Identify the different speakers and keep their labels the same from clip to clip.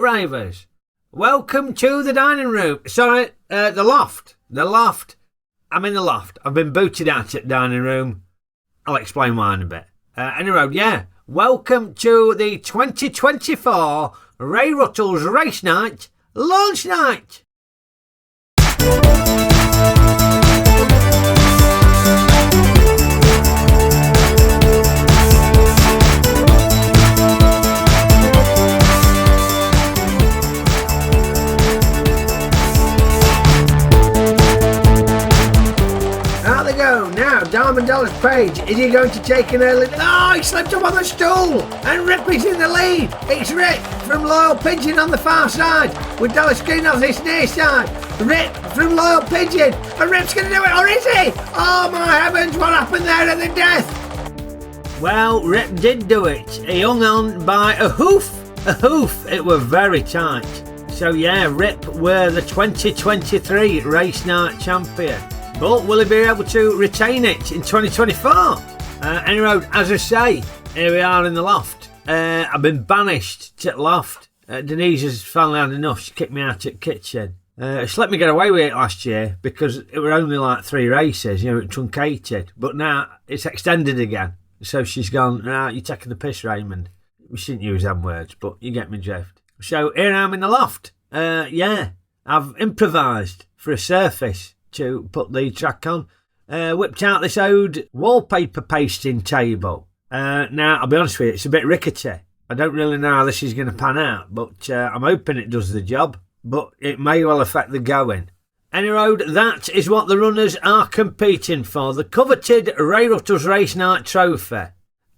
Speaker 1: up, Rayvers? Welcome to the dining room. Sorry, the loft. The loft. I'm in the loft. I've been booted out at dining room. I'll explain why in a bit. Anyway, yeah. Welcome to the 2024 Ray Ruttle's Race Night Launch Night. Now, Diamond Dallas Page, is he going to take an early... Oh, he slipped up on the stool! And Rip is in the lead! It's Rip from Loyal Pigeon on the far side, with Dallas Green on this near side. Rip from Loyal Pigeon! And Rip's going to do it, or is he? Oh my heavens, what happened there at the death? Well, Rip did do it. He hung on by a hoof. A hoof. It were very tight. So yeah, Rip were the 2023 Race Night champion. But will he be able to retain it in 2024? Anyway, as I say, here we are in the loft. I've been banished to the loft. Denise has finally had enough. She kicked me out at the kitchen. She let me get away with it last year because it were only like 3 races, it truncated. But now it's extended again. So she's gone, right, you're taking the piss, Raymond. We shouldn't use them words, but you get me drift. So here I am in the loft. Yeah, I've improvised for a surface to put the track on. Whipped out this old wallpaper pasting table. Now, I'll be honest with you, it's a bit rickety. I don't really know how this is going to pan out, but I'm hoping it does the job. But it may well affect the going. Anyway, that is what the runners are competing for. The coveted Ray Ruttle's Race Night Trophy.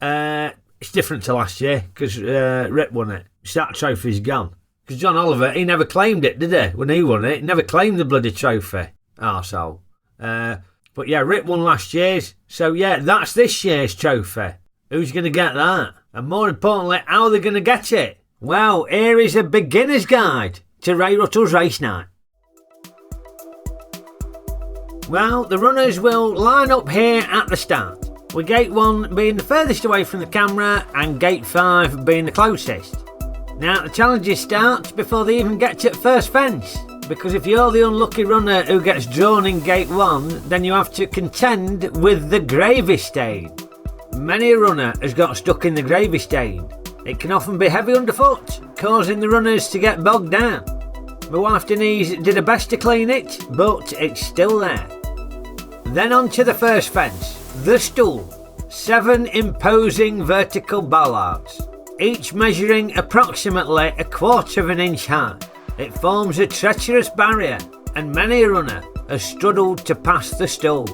Speaker 1: It's different to last year, because Rip won it. So that trophy's gone. Because John Oliver, he never claimed it, did he? When he won it, he never claimed the bloody trophy. Arsehole. But yeah, Rip won last year's. So yeah, that's this year's trophy. Who's going to get that? And more importantly, how are they going to get it? Well, here is a beginner's guide to Ray Ruttle's Race Night. Well, the runners will line up here at the start, with gate 1 being the furthest away from the camera and gate 5 being the closest. Now, the challenges start before they even get to the first fence. Because if you're the unlucky runner who gets drawn in gate 1, then you have to contend with the gravy stain. Many a runner has got stuck in the gravy stain. It can often be heavy underfoot, causing the runners to get bogged down. My wife Denise did her best to clean it, but it's still there. Then on to the first fence, the stool. 7 imposing vertical bollards, each measuring approximately 1/4 of an inch high. It forms a treacherous barrier, and many a runner has struggled to pass the stool.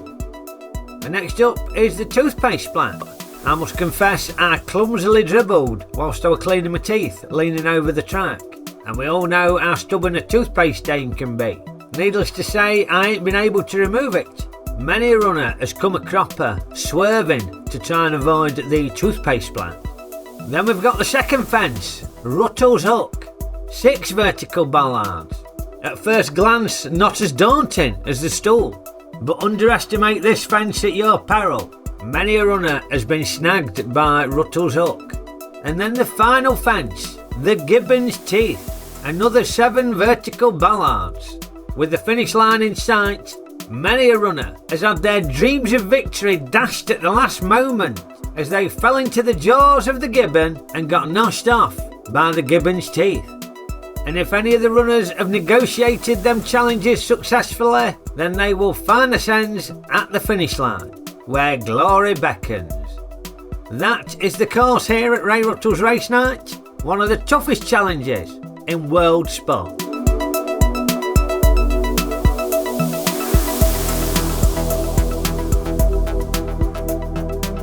Speaker 1: And next up is the toothpaste splat. I must confess I clumsily dribbled whilst I was cleaning my teeth, leaning over the track. And we all know how stubborn a toothpaste stain can be. Needless to say, I ain't been able to remove it. Many a runner has come a cropper, swerving to try and avoid the toothpaste splat. Then we've got the second fence, Ruttle's Hook. 6 vertical bollards. At first glance, not as daunting as the stool, but underestimate this fence at your peril. Many a runner has been snagged by Ruttle's Hook. And then the final fence, the Gibbon's Teeth. Another 7 vertical bollards. With the finish line in sight, many a runner has had their dreams of victory dashed at the last moment as they fell into the jaws of the Gibbon and got noshed off by the Gibbon's teeth. And if any of the runners have negotiated them challenges successfully, then they will find themselves at the finish line, where glory beckons. That is the course here at Ray Ruttle's Race Night, one of the toughest challenges in world sport.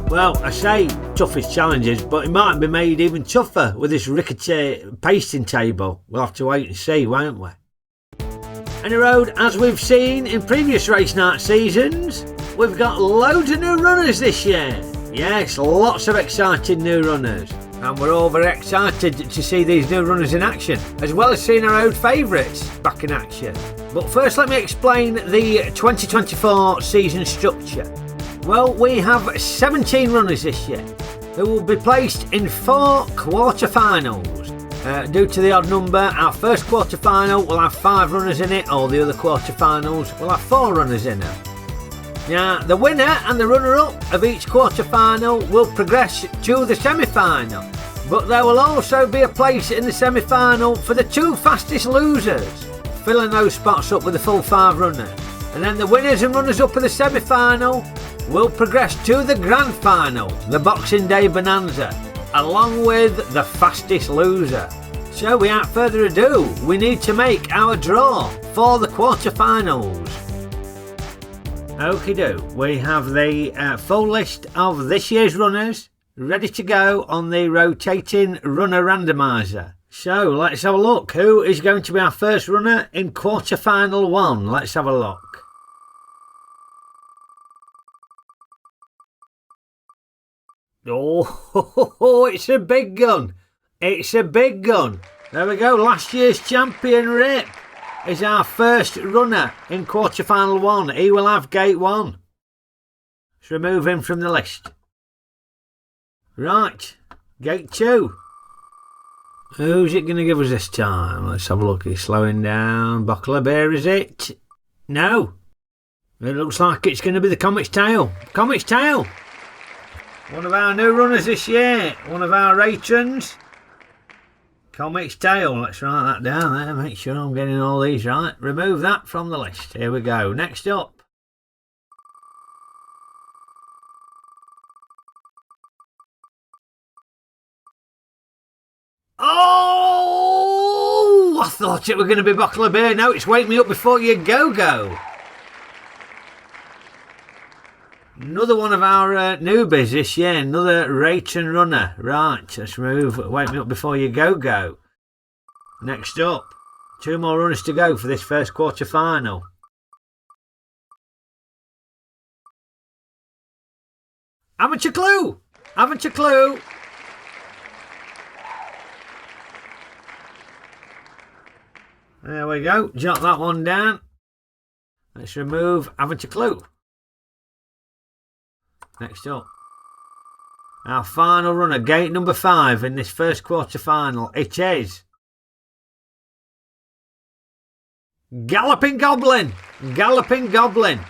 Speaker 1: Well, I say toughest challenges, but it might be made even tougher with this rickety pasting table. We'll have to wait and see, won't we? Anyway, as we've seen in previous race night seasons, we've got loads of new runners this year. Yes, lots of exciting new runners. And we're all very excited to see these new runners in action, as well as seeing our old favourites back in action. But first, let me explain the 2024 season structure. Well, we have 17 runners this year who will be placed in 4 quarter-finals. Due to the odd number, our first quarter-final will have 5 runners in it, or the other quarter-finals will have 4 runners in them. Now, the winner and the runner-up of each quarter-final will progress to the semi-final, but there will also be a place in the semi-final for the 2 fastest losers, filling those spots up with the full 5 runners. And then the winners and runners-up of the semi-final will progress to the grand final, the Boxing Day Bonanza, along with the fastest loser. So without further ado, we need to make our draw for the quarterfinals. Okeydoo, we have the full list of this year's runners ready to go on the rotating runner randomiser. So let's have a look. Who is going to be our first runner in quarterfinal 1? Let's have a look. Oh, it's a big gun. It's a big gun. There we go. Last year's champion, Rip, is our first runner in quarterfinal 1. He will have gate 1. Let's remove him from the list. Right, gate 2. Who's it going to give us this time? Let's have a look. He's slowing down. Buckle of beer, is it? No. It looks like it's going to be the Comet's Tail. Comet's Tail. One of our new runners this year. One of our patrons. Comet's Tail. Let's write that down there. Make sure I'm getting all these right. Remove that from the list. Here we go. Next up. Oh! I thought it were going to be Buckle of Beer. No, it's Wake Me Up Before You Go-Go. Another one of our newbies this year, another Rayton runner. Right, let's remove Wake Me Up Before You Go-Go. Next up, 2 more runners to go for this first quarter-final. Haven't you clue? Haven't you clue? There we go, jot that one down. Let's remove Haven't you clue? Next up, our final runner, gate number 5 in this first quarter-final. It is Galloping Goblin. Galloping Goblin.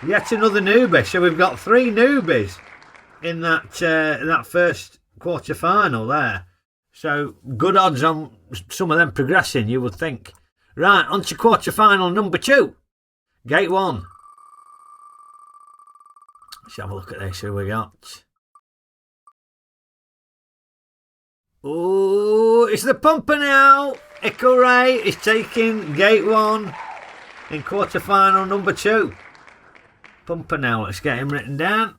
Speaker 1: Yet another newbie. So we've got 3 newbies in that first quarter-final there. So good odds on some of them progressing, you would think. Right, on to quarter-final number 2. Gate 1. Let's have a look at this. Who we got? Oh, it's the Pumper now. Ickle Ray is taking gate 1 in quarter-final number 2. Pumper now. Let's get him written down.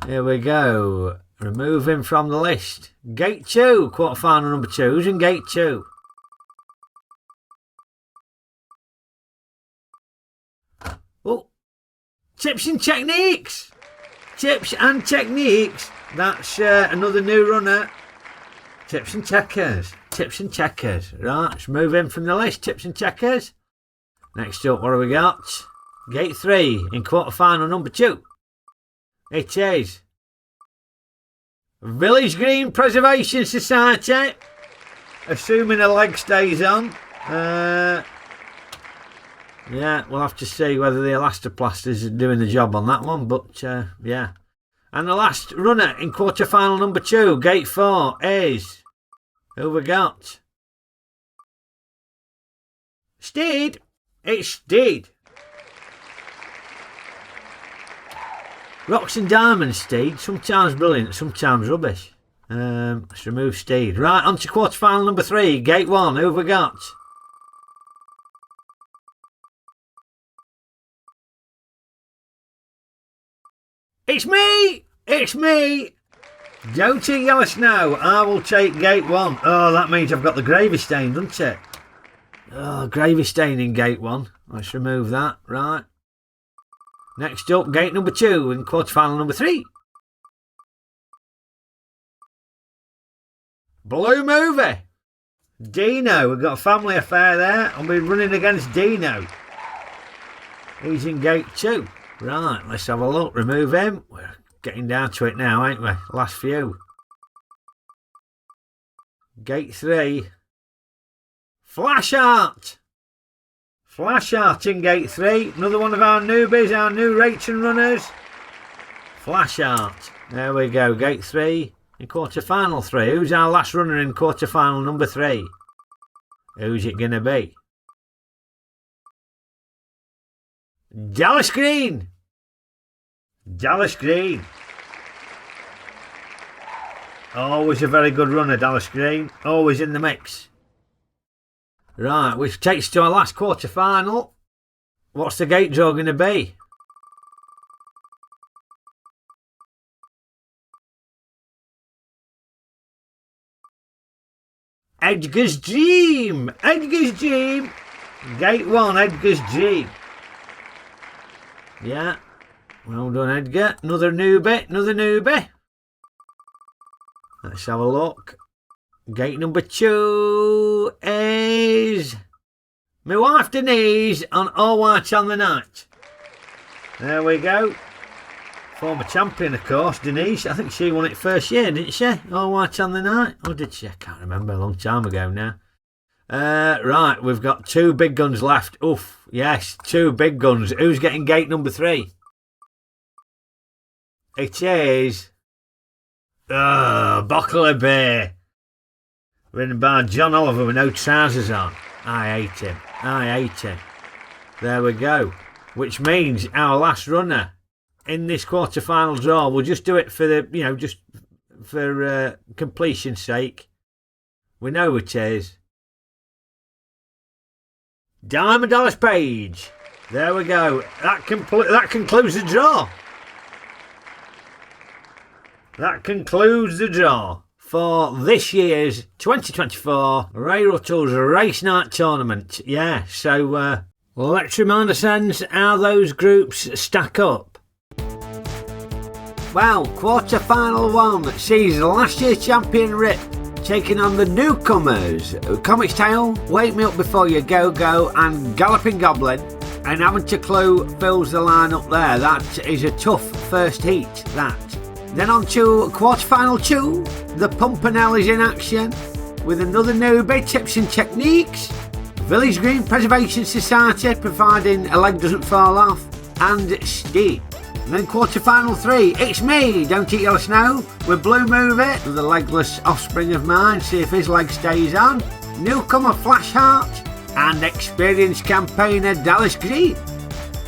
Speaker 1: Here we go. Remove him from the list. Gate 2, quarter-final number 2. Who's in gate 2? Oh. Tips and Techniques. Tips and Techniques. That's another new runner. Tips and Checkers. Tips and Checkers. Right, let's move in from the list. Tips and Checkers. Next up, what have we got? Gate 3 in quarter-final number 2. It is Village Green Preservation Society. Assuming a leg stays on. Yeah, we'll have to see whether the elastoplast is doing the job on that one, but yeah. And the last runner in quarter-final number 2, gate 4, is... Who we got? Steed. It's Steed. Rocks and Diamonds Steed. Sometimes brilliant, sometimes rubbish. Let's remove Steed. Right, on to quarter-final number 3, gate 1. Who have we got? It's me! It's me! Don't you yell snow. I will take gate 1. Oh, that means I've got the gravy stain, doesn't it? Oh, gravy stain in gate 1. Let's remove that. Right. Next up, gate number 2 in quarter-final number 3. Blue Movie. Dino. We've got a family affair there. I'll be running against Dino. He's in gate 2. Right, let's have a look. Remove him. We're getting down to it now, ain't we? Last few. Gate 3. Flash Art! Flash Art in Gate 3. Another one of our newbies, our new racing runners. Flash Art. There we go. Gate 3 in quarter-final 3. Who's our last runner in quarter-final number 3? Who's it going to be? Dallas Green! Dallas Green. Always a very good runner, Dallas Green. Always in the mix. Right, which takes us to our last quarter-final. What's the gate draw going to be? Edgar's Dream! Edgar's Dream! Gate 1, Edgar's Dream. Yeah. Well done, Edgar. Another newbie. Let's have a look. Gate number 2 is my wife Denise on All White on the Night. There we go. Former champion, of course, Denise. I think she won it first year, didn't she? All White on the Night. Or did she? I can't remember. A long time ago now. Right, we've got 2 big guns left. Oof. Yes, 2 big guns. Who's getting gate number 3? It is... Buckler Bay. Written by John Oliver with no trousers on. I hate him. There we go. Which means our last runner in this quarter-final draw, we'll just do it for the, just for completion's sake. We know it is. Diamond Dallas Page. There we go. That concludes the draw. That concludes the draw for this year's 2024 Ray Ruttle's Race Night Tournament. Yeah, so let's remind ourselves how those groups stack up. Well, quarter-final 1 sees last year's champion Rip taking on the newcomers Comic's Tale, Wake Me Up Before You Go, and Galloping Goblin. And Haven't a Clue fills the line up there. That is a tough first heat, that. Then on to quarter-final 2, the Pumpanel is in action with another newbie, Tips and Techniques, Village Green Preservation Society providing a leg doesn't fall off, and Steep. And then quarter-final 3, it's me, Don't Eat Yellow Snow, with Blue Movie, the legless offspring of mine, see if his leg stays on, newcomer Flash Heart, and experienced campaigner Dallas Green.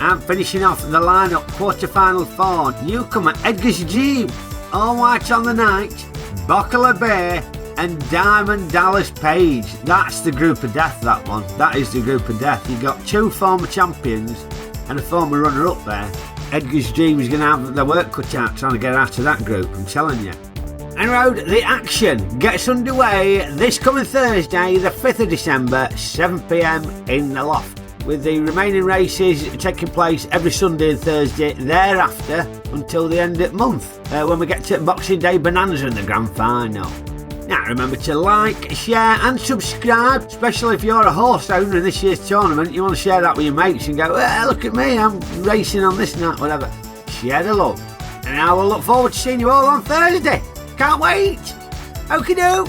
Speaker 1: And finishing off the lineup, quarter-final 4, newcomer Edgar's Dream, All White on the Night, Buckler Bay, and Diamond Dallas Page. That's the group of death, that one. That is the group of death. You've got 2 former champions and a former runner-up there. Edgar's Dream is going to have their work cut out trying to get out of that group, I'm telling you. And road, the action gets underway this coming Thursday, the 5th of December, 7 p.m. in the Loft, with the remaining races taking place every Sunday and Thursday thereafter until the end of the month, when we get to Boxing Day Bonanza in the Grand Final. Now remember to like, share and subscribe, especially if you're a horse owner in this year's tournament. You want to share that with your mates and go, look at me, I'm racing on this night, whatever. Share the love. And I will look forward to seeing you all on Thursday. Can't wait. Okeydoo.